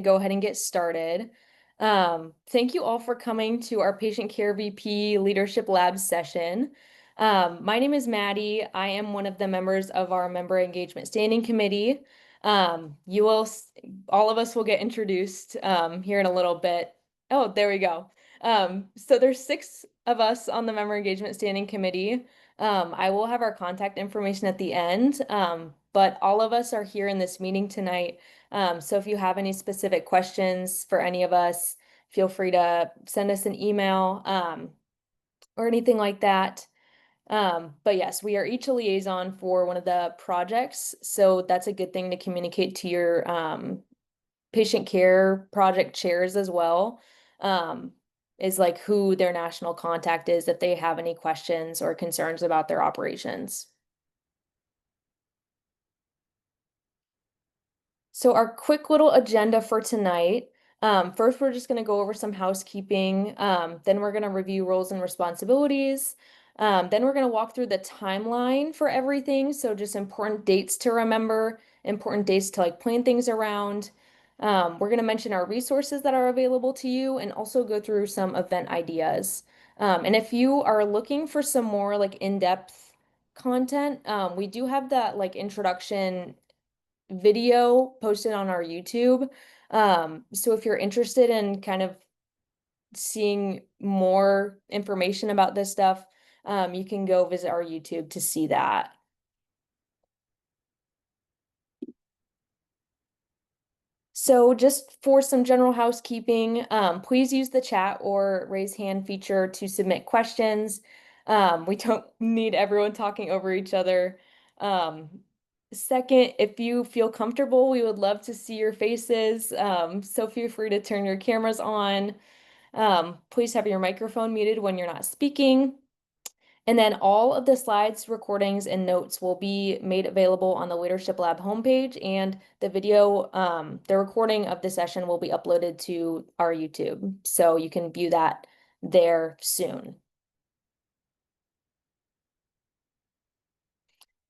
go ahead and get started. Thank you all for coming to our Patient Care VP Leadership Lab session. My name is Maddie. I am one of the members of our Member Engagement Standing Committee. You will, all of us will get introduced here in a little bit. Oh, there we go. So there's 6 of us on the Member Engagement Standing Committee. I will have our contact information at the end, but all of us are here in this meeting tonight. So if you have any specific questions for any of us, feel free to send us an email or anything like that. But yes, we are each a liaison for one of the projects. So that's a good thing to communicate to your patient care project chairs as well. Is like who their national contact is if they have any questions or concerns about their operations. So our quick little agenda for tonight. First, we're just going to go over some housekeeping. Then we're going to review roles and responsibilities. Then we're going to walk through the timeline for everything. So just important dates to remember, important dates to like plan things around. We're going to mention our resources that are available to you and also go through some event ideas. And if you are looking for some more like in-depth content, we do have that like introduction video posted on our YouTube. So if you're interested in kind of seeing more information about this stuff, you can go visit our YouTube to see that. So just for some general housekeeping, please use the chat or raise hand feature to submit questions. We don't need everyone talking over each other. Second, if you feel comfortable, we would love to see your faces. So feel free to turn your cameras on. Please have your microphone muted when you're not speaking. And then all of the slides, recordings, and notes will be made available on the Leadership Lab homepage, and the video, the recording of the session will be uploaded to our YouTube. So you can view that there soon.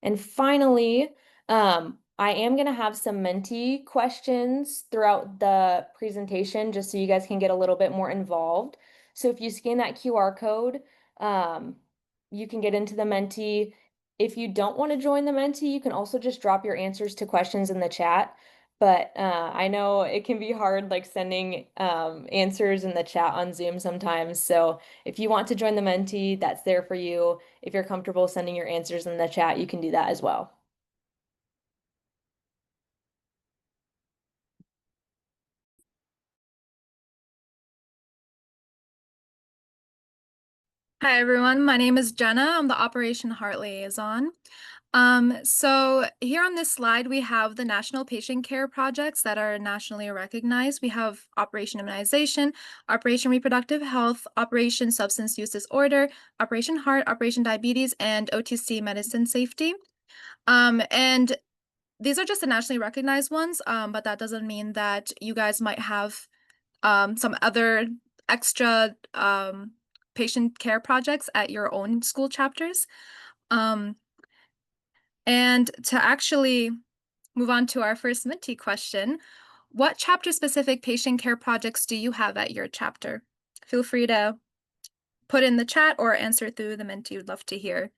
And finally, I am going to have some Menti questions throughout the presentation just so you guys can get a little bit more involved. So if you scan that QR code, you can get into the Menti. If you don't want to join the Menti, you can also just drop your answers to questions in the chat. But I know it can be hard like sending answers in the chat on Zoom sometimes. So if you want to join the Menti, that's there for you. If you're comfortable sending your answers in the chat, you can do that as well. Hi, everyone. My name is Jenna. I'm the Operation Heart Liaison. So here on this slide, we have the national patient care projects that are nationally recognized. We have Operation Immunization, Operation Reproductive Health, Operation Substance Use Disorder, Operation Heart, Operation Diabetes, and OTC Medicine Safety. And these are just the nationally recognized ones, but that doesn't mean that you guys might have some other extra patient care projects at your own school chapters. And to actually move on to our first Menti question, what chapter-specific patient care projects do you have at your chapter? Feel free to put in the chat or answer through the Menti. We'd love to hear.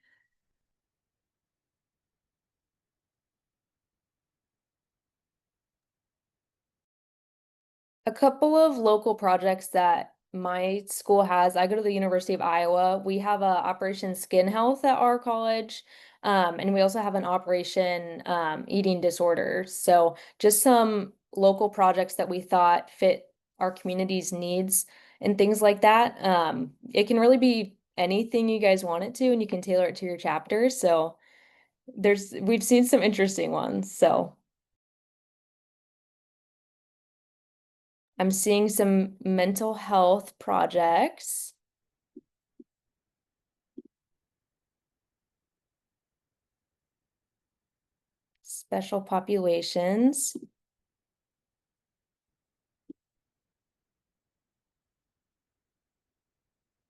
A couple of local projects that my school has. I go to the University of Iowa. We have a Operation Skin Health at our college. And we also have an Operation Eating Disorders. So just some local projects that we thought fit our community's needs and things like that. It can really be anything you guys want it to, and you can tailor it to your chapter. So we've seen some interesting ones. So I'm seeing some mental health projects. Special populations.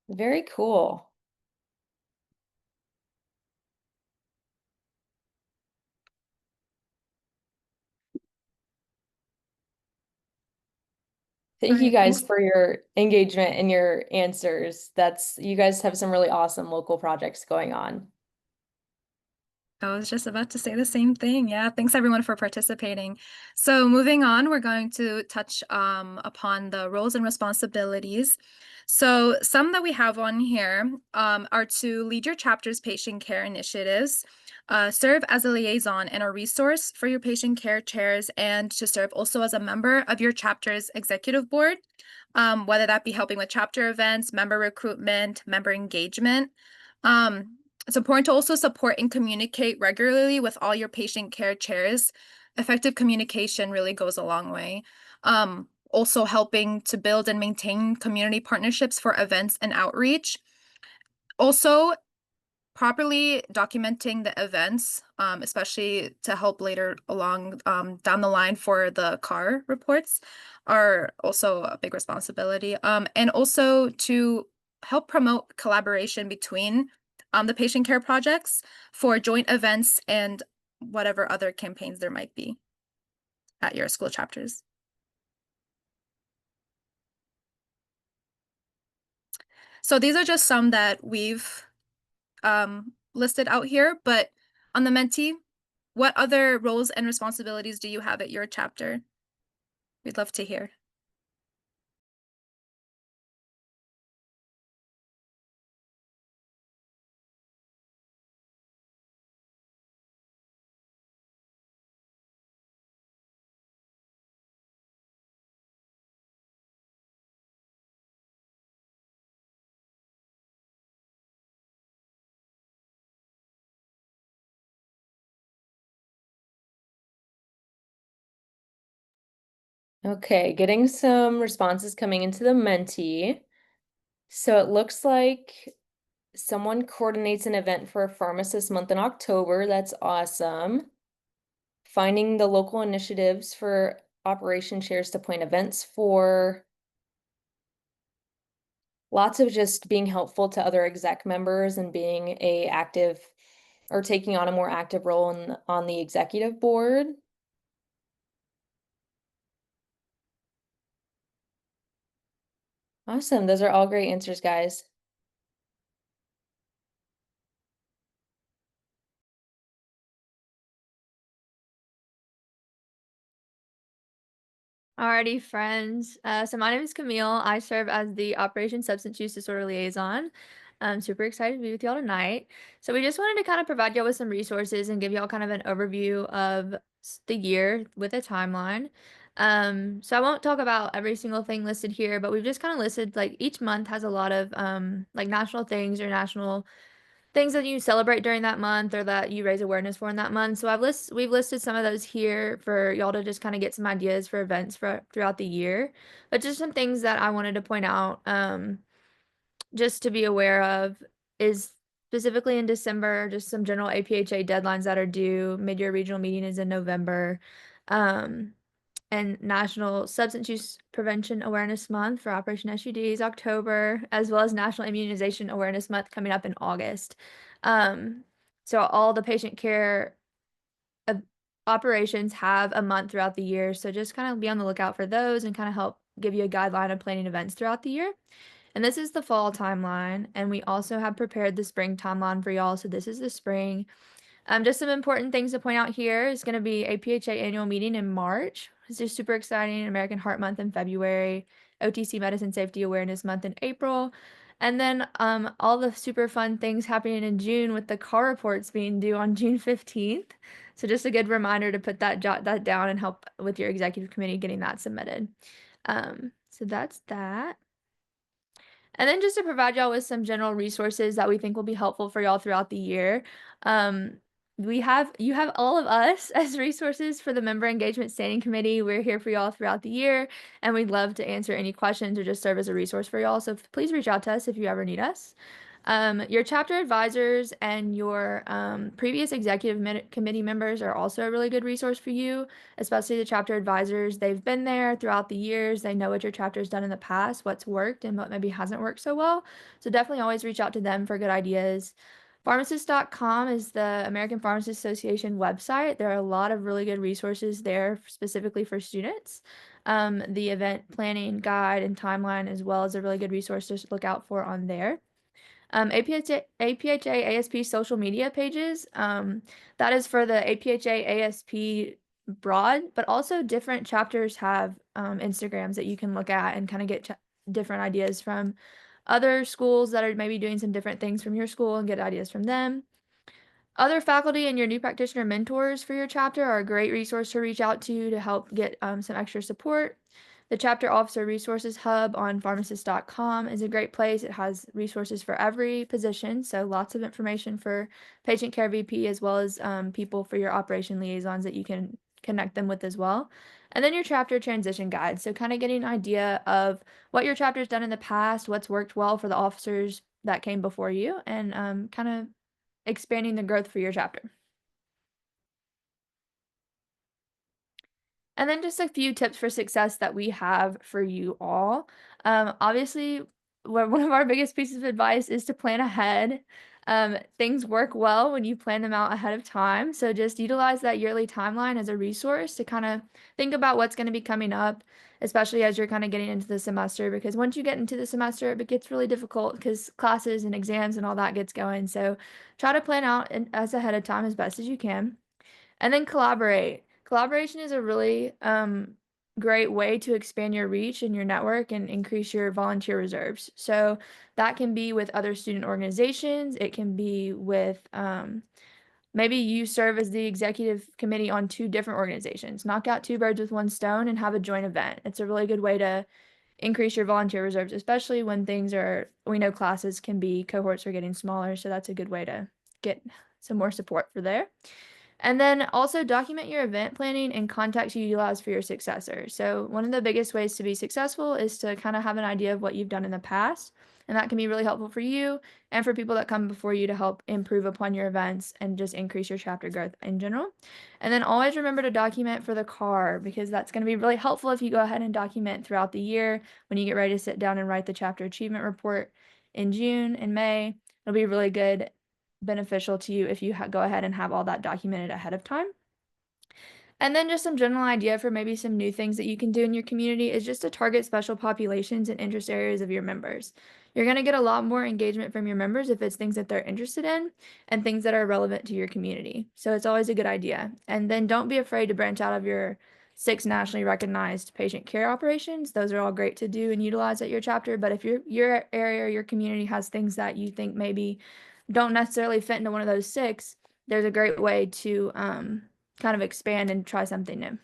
Very cool. All Thank you right, guys thanks. for your engagement and your answers. You guys have some really awesome local projects going on. I was just about to say the same thing. Yeah, thanks everyone for participating. So moving on, we're going to touch upon the roles and responsibilities. So some that we have on here are to lead your chapter's patient care initiatives, serve as a liaison and a resource for your patient care chairs, and to serve also as a member of your chapter's executive board, whether that be helping with chapter events, member recruitment, member engagement. Um, it's important to also support and communicate regularly with all your patient care chairs. Effective communication really goes a long way. Also helping to build and maintain community partnerships for events and outreach. Also, properly documenting the events, especially to help later along down the line for the CAR reports, are also a big responsibility. And also to help promote collaboration between the patient care projects for joint events and whatever other campaigns there might be at your school chapters. So these are just some that we've listed out here, but on the Mentee, what other roles and responsibilities do you have at your chapter? We'd love to hear. Okay, getting some responses coming into the Mentee. So it looks like someone coordinates an event for a pharmacist month in October. That's awesome. Finding the local initiatives for operation chairs to plan events for. Lots of just being helpful to other exec members and being a active or taking on a more active role on the executive board. Awesome. Those are all great answers, guys. Alrighty, friends. So my name is Camille. I serve as the Operation Substance Use Disorder Liaison. I'm super excited to be with y'all tonight. So we just wanted to kind of provide y'all with some resources and give y'all kind of an overview of the year with a timeline. So I won't talk about every single thing listed here, but we've just kind of listed like each month has a lot of like national things or national things that you celebrate during that month or that you raise awareness for in that month. So we've listed some of those here for y'all to just kind of get some ideas for events for throughout the year. But just some things that I wanted to point out just to be aware of is specifically in December, just some general APHA deadlines that are due. Mid-year regional meeting is in November. Um, and National Substance Use Prevention Awareness Month for Operation SUD is October, as well as National Immunization Awareness Month coming up in August. Um, so all the patient care uh, operations have a month throughout the year. So just kind of be on the lookout for those and kind of help give you a guideline of planning events throughout the year. And this is the fall timeline. And we also have prepared the spring timeline for y'all. So this is the spring. Just some important things to point out here is going to be APHA annual meeting in March. This is super exciting. American Heart Month in February, OTC Medicine Safety Awareness Month in April, and then all the super fun things happening in June with the car reports being due on June 15th. So just a good reminder to put that jot that down and help with your executive committee getting that submitted. So that's that. And then just to provide y'all with some general resources that we think will be helpful for y'all throughout the year. Um, you have all of us as resources for the Member Engagement Standing Committee. We're here for y'all throughout the year, and we'd love to answer any questions or just serve as a resource for y'all. So please reach out to us if you ever need us. Your chapter advisors and your previous executive committee members are also a really good resource for you, especially the chapter advisors. They've been there throughout the years. They know what your chapter's done in the past, what's worked, and what maybe hasn't worked so well. So definitely always reach out to them for good ideas. Pharmacist.com is the American Pharmacists Association website. There are a lot of really good resources there specifically for students. The event planning guide and timeline as well is a really good resource to look out for on there. APHA-ASP social media pages, that is for the APHA-ASP broad, but also different chapters have Instagrams that you can look at and kind of get different ideas from other schools that are maybe doing some different things from your school and get ideas from them. Other faculty and your new practitioner mentors for your chapter are a great resource to reach out to help get some extra support. The Chapter Officer Resources Hub on pharmacist.com is a great place. It has resources for every position, so lots of information for patient care VP as well as people for your operation liaisons that you can connect them with as well. And then your chapter transition guide. So, kind of getting an idea of what your chapter's done in the past, what's worked well for the officers that came before you, and kind of expanding the growth for your chapter. And then just a few tips for success that we have for you all. Obviously, one of our biggest pieces of advice is to plan ahead. Things work well when you plan them out ahead of time. So just utilize that yearly timeline as a resource to kind of think about what's going to be coming up, especially as you're kind of getting into the semester. Because once you get into the semester, it gets really difficult because classes and exams and all that gets going. So try to plan out as ahead of time as best as you can. And then collaborate. Collaboration is a really great way to expand your reach and your network and increase your volunteer reserves. So that can be with other student organizations. It can be with maybe you serve as the executive committee on two different organizations. Knock out two birds with one stone and have a joint event. It's a really good way to increase your volunteer reserves, especially when we know classes can be, cohorts are getting smaller. So that's a good way to get some more support for there. And then also document your event planning and contacts you utilize for your successor. So one of the biggest ways to be successful is to kind of have an idea of what you've done in the past. And that can be really helpful for you and for people that come before you to help improve upon your events and just increase your chapter growth in general. And then always remember to document for the CAR because that's going to be really helpful if you go ahead and document throughout the year when you get ready to sit down and write the chapter achievement report in June and May. It'll be really good beneficial to you if you go ahead and have all that documented ahead of time. And then just some general idea for maybe some new things that you can do in your community is just to target special populations and interest areas of your members. You're going to get a lot more engagement from your members if it's things that they're interested in and things that are relevant to your community. So it's always a good idea. And then don't be afraid to branch out of your 6 nationally recognized patient care operations. Those are all great to do and utilize at your chapter. But if your area or your community has things that you think maybe don't necessarily fit into one of those 6, there's a great way to kind of expand and try something new.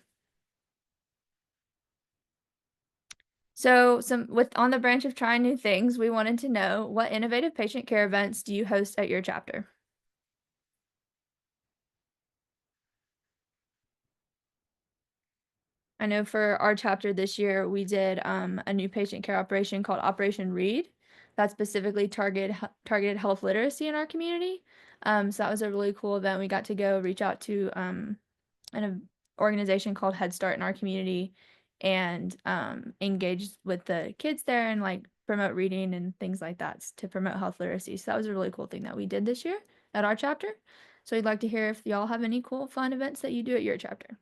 So on the branch of trying new things, we wanted to know what innovative patient care events do you host at your chapter? I know for our chapter this year, we did a new patient care operation called Operation Read that specifically targeted health literacy in our community. So that was a really cool event. We got to go reach out to an organization called Head Start in our community and engage with the kids there and like promote reading and things like that to promote health literacy. So that was a really cool thing that we did this year at our chapter. So we'd like to hear if y'all have any cool, fun events that you do at your chapter.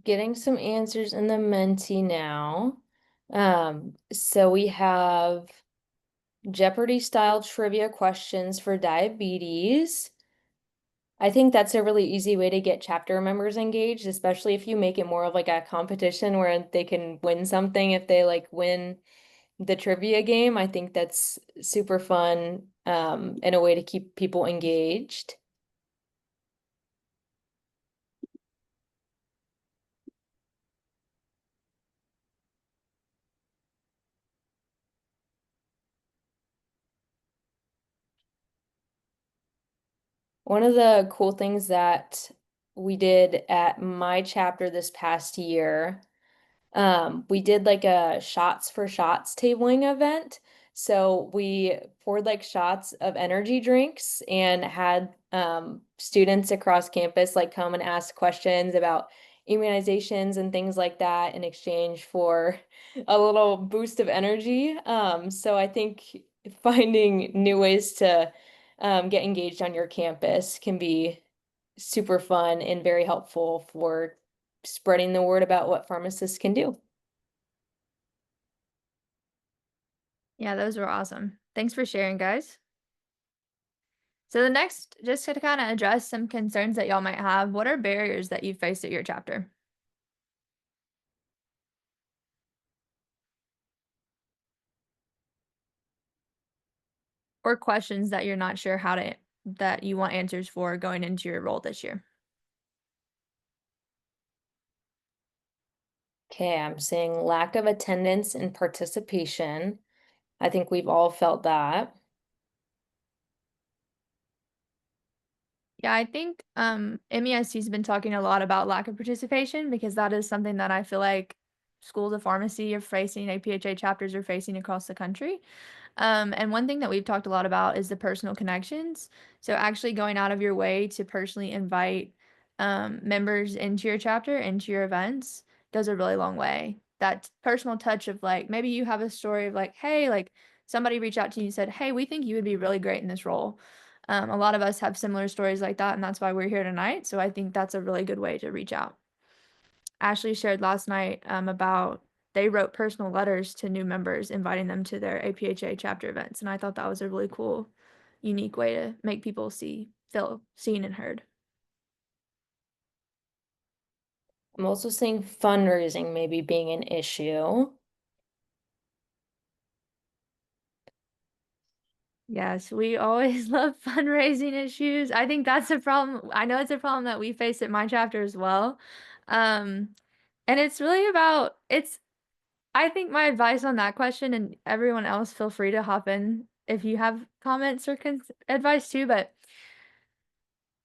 Getting some answers in the Menti now. So we have Jeopardy style trivia questions for diabetes. I think that's a really easy way to get chapter members engaged, especially if you make it more of like a competition where they can win something if they like win the trivia game. I think that's super fun, and a way to keep people engaged. One of the cool things that we did at my chapter this past year, we did like a shots for shots tabling event. So we poured like shots of energy drinks and had students across campus like come and ask questions about immunizations and things like that in exchange for a little boost of energy. So I think finding new ways to get engaged on your campus can be super fun and very helpful for spreading the word about what pharmacists can do. Yeah, those were awesome. Thanks for sharing, guys. So the next, just to kind of address some concerns that y'all might have, what are barriers that you faced at your chapter? Or questions that you're not sure that you want answers for going into your role this year? Okay, I'm seeing lack of attendance and participation. I think we've all felt that. Yeah, I think MESC has been talking a lot about lack of participation because that is something that I feel like schools of pharmacy are facing, APHA chapters are facing across the country. And one thing that we've talked a lot about is the personal connections. So actually going out of your way to personally invite members into your chapter, into your events, goes a really long way. That personal touch of like maybe you have a story of like, hey, like somebody reached out to you and said, hey, we think you would be really great in this role. A lot of us have similar stories like that, and that's why we're here tonight. So I think that's a really good way to reach out. Ashley shared last night about they wrote personal letters to new members, inviting them to their APHA chapter events, and I thought that was a really cool, unique way to make people feel seen and heard. I'm also seeing fundraising maybe being an issue. Yes, we always love fundraising issues. I think that's a problem. I know it's a problem that we face at my chapter as well. Um, and it's really about it's I think my advice on that question, and everyone else feel free to hop in if you have comments or advice too, but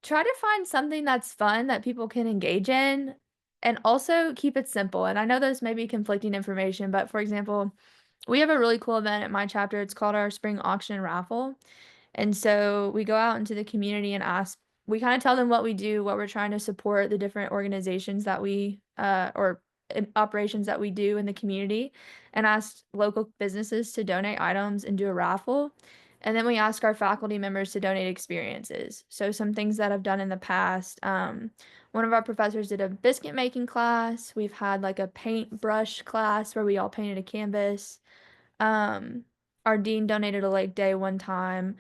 try to find something that's fun that people can engage in and also keep it simple. And I know those may be conflicting information, but for example, we have a really cool event at my chapter. It's called our spring auction raffle. And so we go out into the community and we kind of tell them what we do, what we're trying to support, the different organizations that or operations that we do in the community, and ask local businesses to donate items and do a raffle. And then we ask our faculty members to donate experiences. So some things that I've done in the past. One of our professors did a biscuit making class. We've had like a paintbrush class where we all painted a canvas. Um, our dean donated a lake day one time.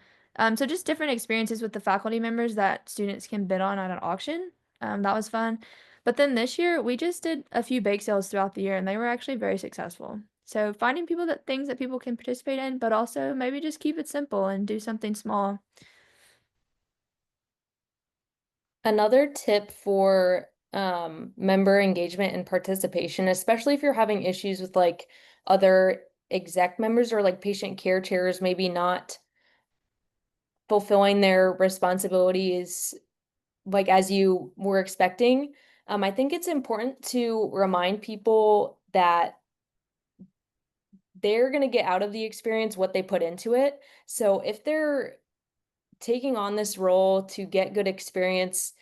So just different experiences with the faculty members that students can bid on at an auction. That was fun. But then this year we just did a few bake sales throughout the year and they were actually very successful. So finding things that people can participate in, but also maybe just keep it simple and do something small. Another tip for member engagement and participation, especially if you're having issues with like other exec members or like patient care chairs, maybe not fulfilling their responsibilities like as you were expecting. I think it's important to remind people that they're going to get out of the experience what they put into it. So if they're taking on this role to get good experience,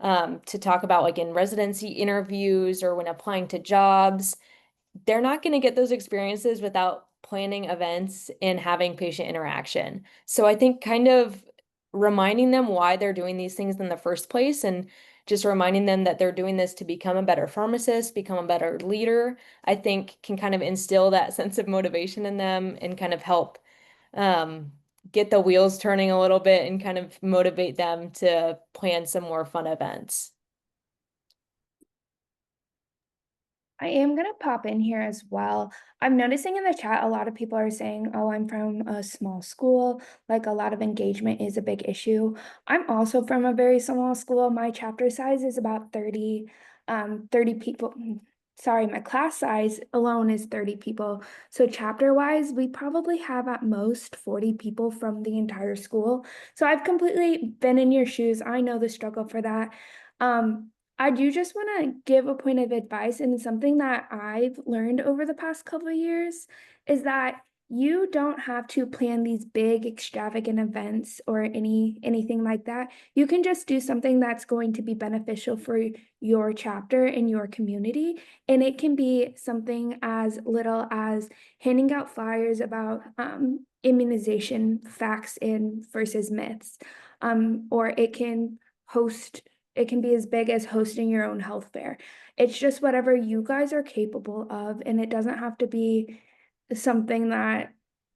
to talk about like in residency interviews or when applying to jobs, they're not going to get those experiences without planning events and having patient interaction. So I think kind of reminding them why they're doing these things in the first place and just reminding them that they're doing this to become a better pharmacist, become a better leader, I think can kind of instill that sense of motivation in them and kind of help um, get the wheels turning a little bit and kind of motivate them to plan some more fun events. I am going to pop in here as well. I'm noticing in the chat a lot of people are saying, oh, I'm from a small school. Like a lot of engagement is a big issue. I'm also from a very small school. My chapter size is about 30 people. Sorry, my class size alone is 30 people. So chapter wise, we probably have at most 40 people from the entire school. So I've completely been in your shoes. I know the struggle for that. I do just want to give a point of advice, and something that I've learned over the past couple of years is that you don't have to plan these big extravagant events or anything like that. You can just do something that's going to be beneficial for your chapter and your community. And it can be something as little as handing out flyers about immunization facts and versus myths. Or it can be as big as hosting your own health fair. It's just whatever you guys are capable of, and it doesn't have to be something that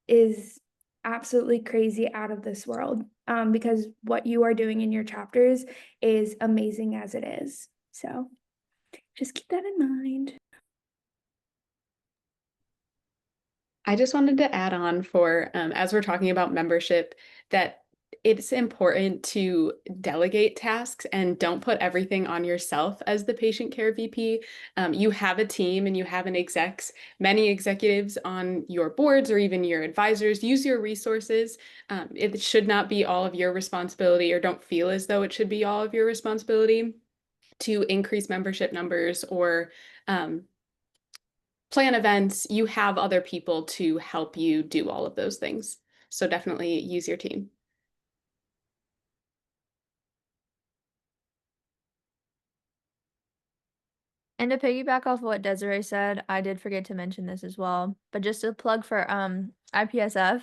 is absolutely crazy out of this world, because what you are doing in your chapters is amazing as it is. So just keep that in mind. I just wanted to add on for, as we're talking about membership, that it's important to delegate tasks and don't put everything on yourself as the patient care VP. You have a team and you have many executives on your boards or even your advisors. Use your resources. It should not be all of your responsibility, or don't feel as though it should be all of your responsibility to increase membership numbers or plan events. You have other people to help you do all of those things. So definitely use your team. And to piggyback off what Desiree said, I did forget to mention this as well. But just a plug for IPSF,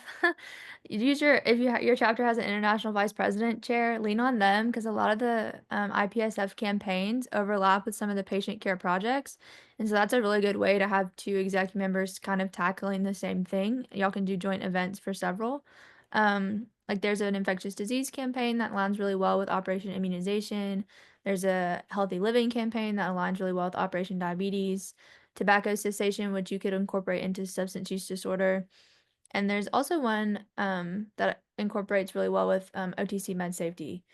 use your if your chapter has an international vice president chair, lean on them because a lot of the IPSF campaigns overlap with some of the patient care projects, and so that's a really good way to have two exec members kind of tackling the same thing. Y'all can do joint events for several. Like there's an infectious disease campaign that aligns really well with Operation Immunization. There's a healthy living campaign that aligns really well with Operation Diabetes, tobacco cessation, which you could incorporate into substance use disorder. And there's also one that incorporates really well with OTC med safety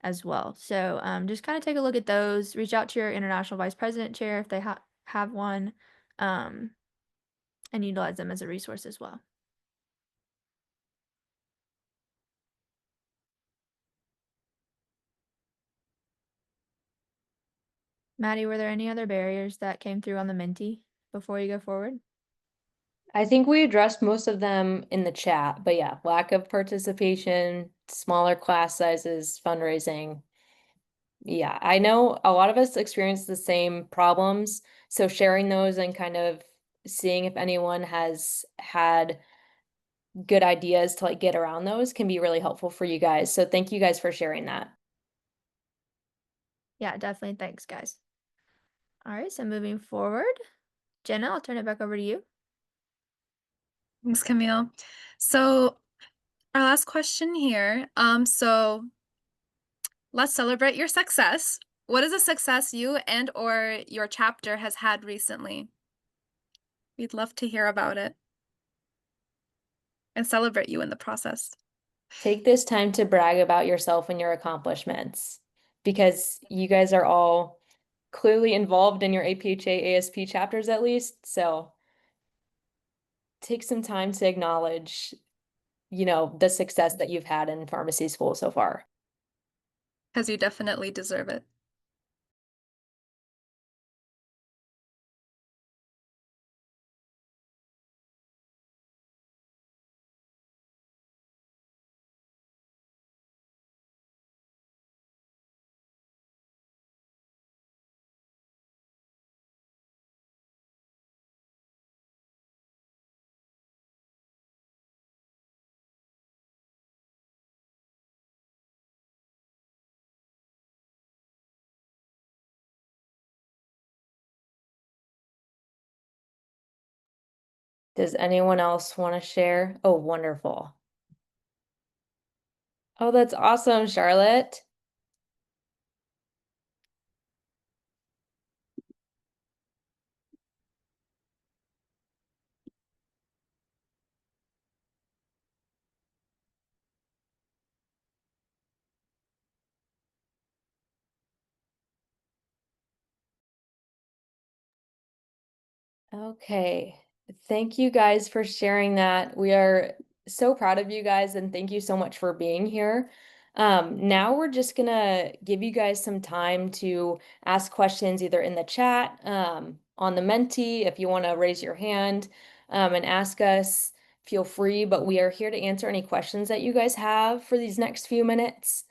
as well. So just kind of take a look at those. Reach out to your international vice president chair if they have one, um, and utilize them as a resource as well. Maddie, were there any other barriers that came through on the Menti before you go forward? I think we addressed most of them in the chat, but yeah, lack of participation, smaller class sizes, fundraising. Yeah, I know a lot of us experience the same problems. So sharing those and kind of seeing if anyone has had good ideas to like get around those can be really helpful for you guys. So thank you guys for sharing that. Yeah, definitely. Thanks, guys. All right, so moving forward, Jenna, I'll turn it back over to you. Thanks, Camille. So our last question here. So let's celebrate your success. What is a success you and or your chapter has had recently? We'd love to hear about it and celebrate you in the process. Take this time to brag about yourself and your accomplishments because you guys are all clearly involved in your APhA-ASP chapters at least. So take some time to acknowledge, the success that you've had in pharmacy school so far. Because you definitely deserve it. Does anyone else want to share? Oh, wonderful. Oh, that's awesome, Charlotte. Okay. Thank you guys for sharing that. We are so proud of you guys and thank you so much for being here. Now we're just gonna give you guys some time to ask questions either in the chat, on the Menti, if you want to raise your hand, and ask us feel free, but we are here to answer any questions that you guys have for these next few minutes.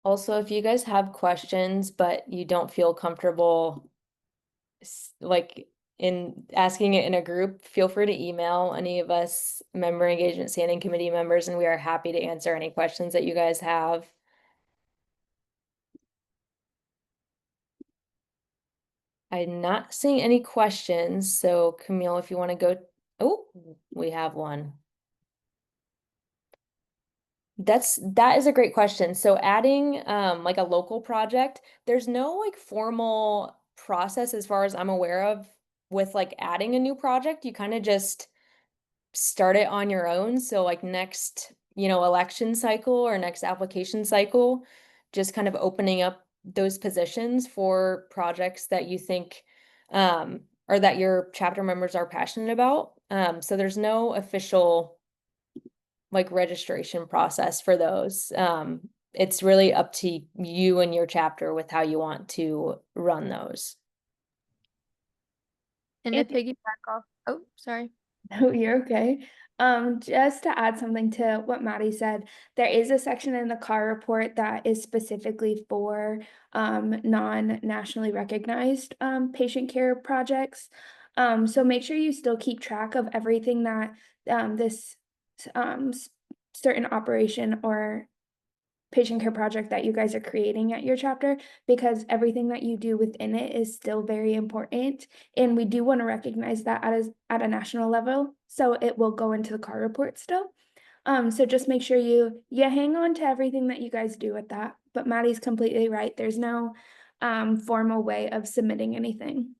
Also, if you guys have questions, but you don't feel comfortable like in asking it in a group, feel free to email any of us member engagement standing committee members, and we are happy to answer any questions that you guys have. I'm not seeing any questions, so Camille, if you want to go, oh, we have one. That is a great question. So adding like a local project, there's no like formal process as far as I'm aware of with like adding a new project. You kind of just start it on your own. So like next, election cycle or next application cycle, just kind of opening up those positions for projects that you think or that your chapter members are passionate about. So there's no official like registration process for those. It's really up to you and your chapter with how you want to run those. And to piggyback off, oh, sorry. No, you're okay. Just to add something to what Maddie said, there is a section in the CAR report that is specifically for non-nationally recognized patient care projects. So make sure you still keep track of everything that this certain operation or patient care project that you guys are creating at your chapter, because everything that you do within it is still very important, and we do want to recognize that at a national level, so it will go into the CAR report still. So just make sure you hang on to everything that you guys do with that. But Maddie's completely right, there's no formal way of submitting anything.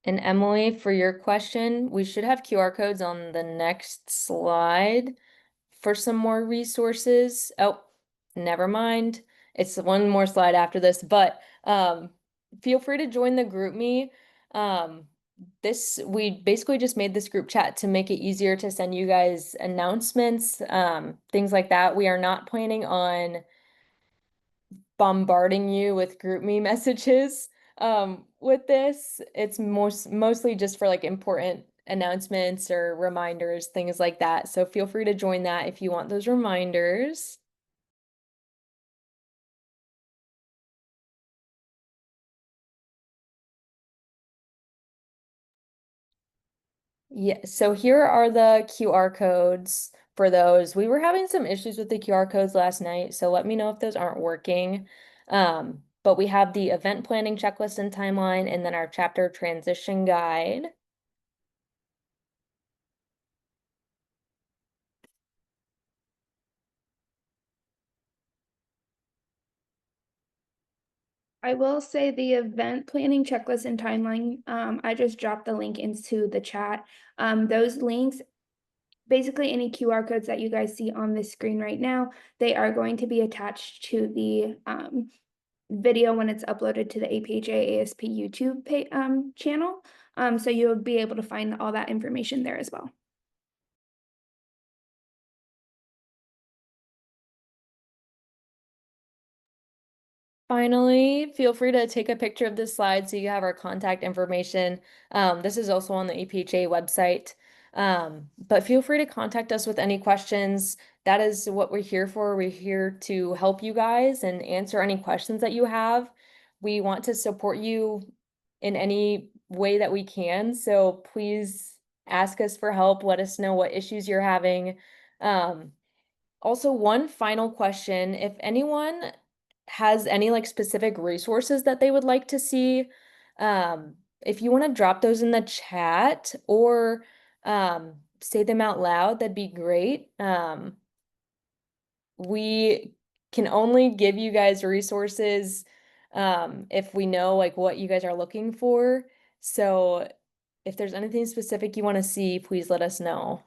And Emily, for your question, we should have QR codes on the next slide for some more resources. Oh, never mind. It's one more slide after this, but feel free to join the GroupMe. We basically just made this group chat to make it easier to send you guys announcements, things like that. We are not planning on bombarding you with GroupMe messages with this. It's mostly just for like important announcements or reminders, things like that. So feel free to join that if you want those reminders. Yeah, so here are the QR codes for those. We were having some issues with the QR codes last night, so let me know if those aren't working. But we have the event planning checklist and timeline, and then our chapter transition guide. I will say the event planning checklist and timeline, I just dropped the link into the chat. Those links, basically any QR codes that you guys see on this screen right now, they are going to be attached to the video when it's uploaded to the APhA-ASP YouTube channel. So you'll be able to find all that information there as well. Finally, feel free to take a picture of this slide so you have our contact information. This is also on the APhA website. But feel free to contact us with any questions. That is what we're here for. We're here to help you guys and answer any questions that you have. We want to support you in any way that we can. So please ask us for help. Let us know what issues you're having. Also, one final question, if anyone has any like specific resources that they would like to see, if you want to drop those in the chat, or say them out loud, that'd be great. We can only give you guys resources if we know like what you guys are looking for. So if there's anything specific you want to see, please let us know.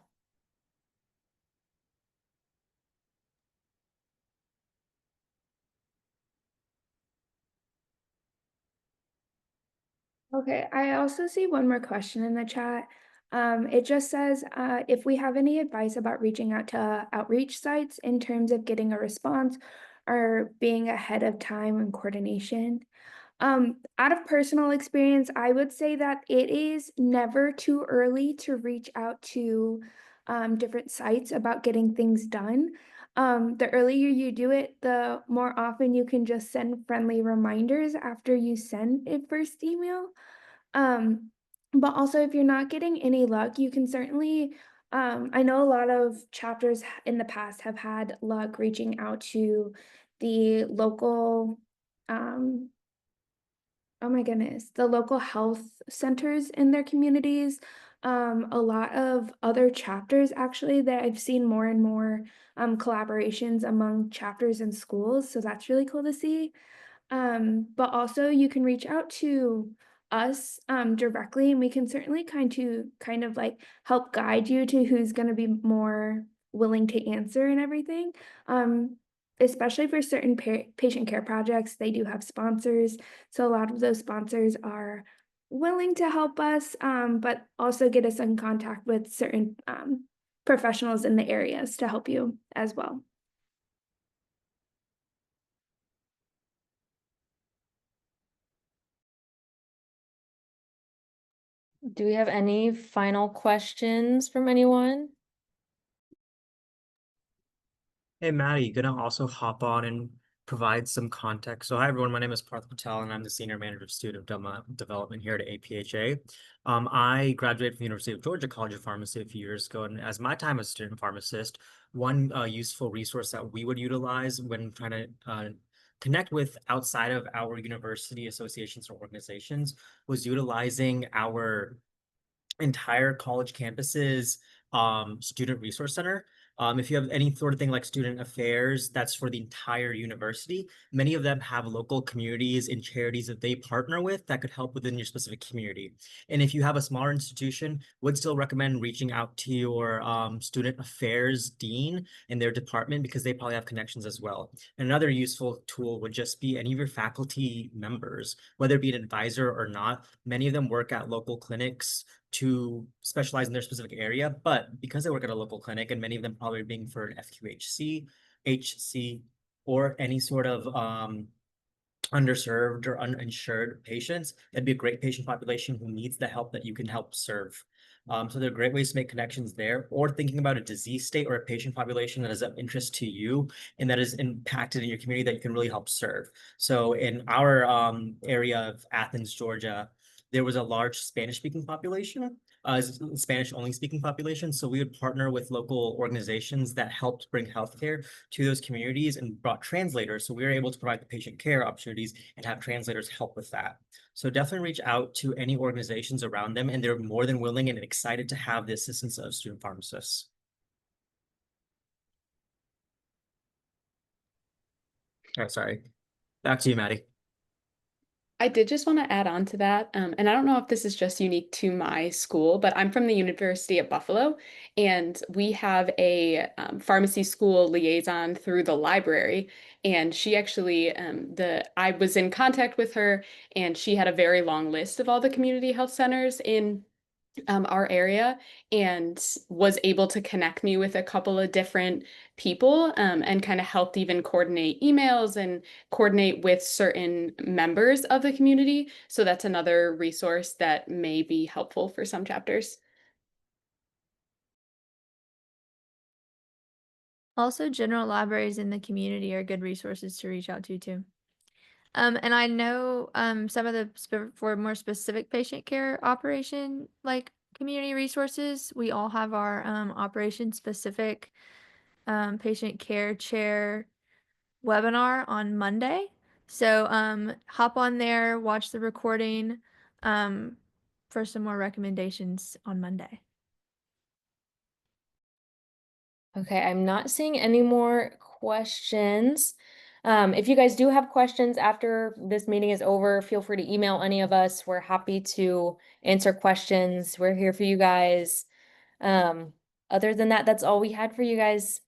Okay, I also see one more question in the chat. It just says, if we have any advice about reaching out to outreach sites in terms of getting a response or being ahead of time and coordination. Out of personal experience, I would say that it is never too early to reach out to different sites about getting things done. The earlier you do it, the more often you can just send friendly reminders after you send a first email. Um, but also, if you're not getting any luck, you can certainly. I know a lot of chapters in the past have had luck reaching out to the local um, oh my goodness, the local health centers in their communities. A lot of other chapters actually that I've seen more and more collaborations among chapters and schools. So that's really cool to see. But also you can reach out to us directly, and we can certainly kind of like help guide you to who's going to be more willing to answer and everything. Um, Especially for certain patient care projects, they do have sponsors. So a lot of those sponsors are willing to help us, but also get us in contact with certain professionals in the areas to help you as well. Do we have any final questions from anyone? Hey, Maddie, gonna also hop on and provide some context. So, hi everyone, my name is Parth Patel, and I'm the Senior Manager of Student Development here at APhA. I graduated from the University of Georgia College of Pharmacy a few years ago, and as my time as a student pharmacist, one useful resource that we would utilize when trying to connect with outside of our university associations or organizations was utilizing our entire college campuses student resource center. If you have any sort of thing like student affairs, that's for the entire university. Many of them have local communities and charities that they partner with that could help within your specific community. And if you have a smaller institution, would still recommend reaching out to your student affairs dean in their department because they probably have connections as well. And another useful tool would just be any of your faculty members, whether it be an advisor or not. Many of them work at local clinics to specialize in their specific area, but because they work at a local clinic and many of them probably being for an FQHC, HC, or any sort of underserved or uninsured patients, that'd be a great patient population who needs the help that you can help serve. So there are great ways to make connections there, or thinking about a disease state or a patient population that is of interest to you and that is impacted in your community that you can really help serve. So in our area of Athens, Georgia, there was a large Spanish-speaking population, Spanish-only speaking population. So we would partner with local organizations that helped bring healthcare to those communities and brought translators. So we were able to provide the patient care opportunities and have translators help with that. So definitely reach out to any organizations around them, and they're more than willing and excited to have the assistance of student pharmacists. Oh, sorry. Back to you, Maddie. I did just want to add on to that. And I don't know if this is just unique to my school, but I'm from the University of Buffalo, and we have a pharmacy school liaison through the library. And she actually, I was in contact with her, and she had a very long list of all the community health centers in our area and was able to connect me with a couple of different people and kind of helped even coordinate emails and coordinate with certain members of the community. So that's another resource that may be helpful for some chapters. Also, general libraries in the community are good resources to reach out to too. And I know some of the for more specific patient care operation like community resources, we all have our operation specific patient care chair webinar on Monday. So hop on there, watch the recording for some more recommendations on Monday. Okay, I'm not seeing any more questions. If you guys do have questions after this meeting is over, feel free to email any of us. We're happy to answer questions. We're here for you guys. Other than that, that's all we had for you guys.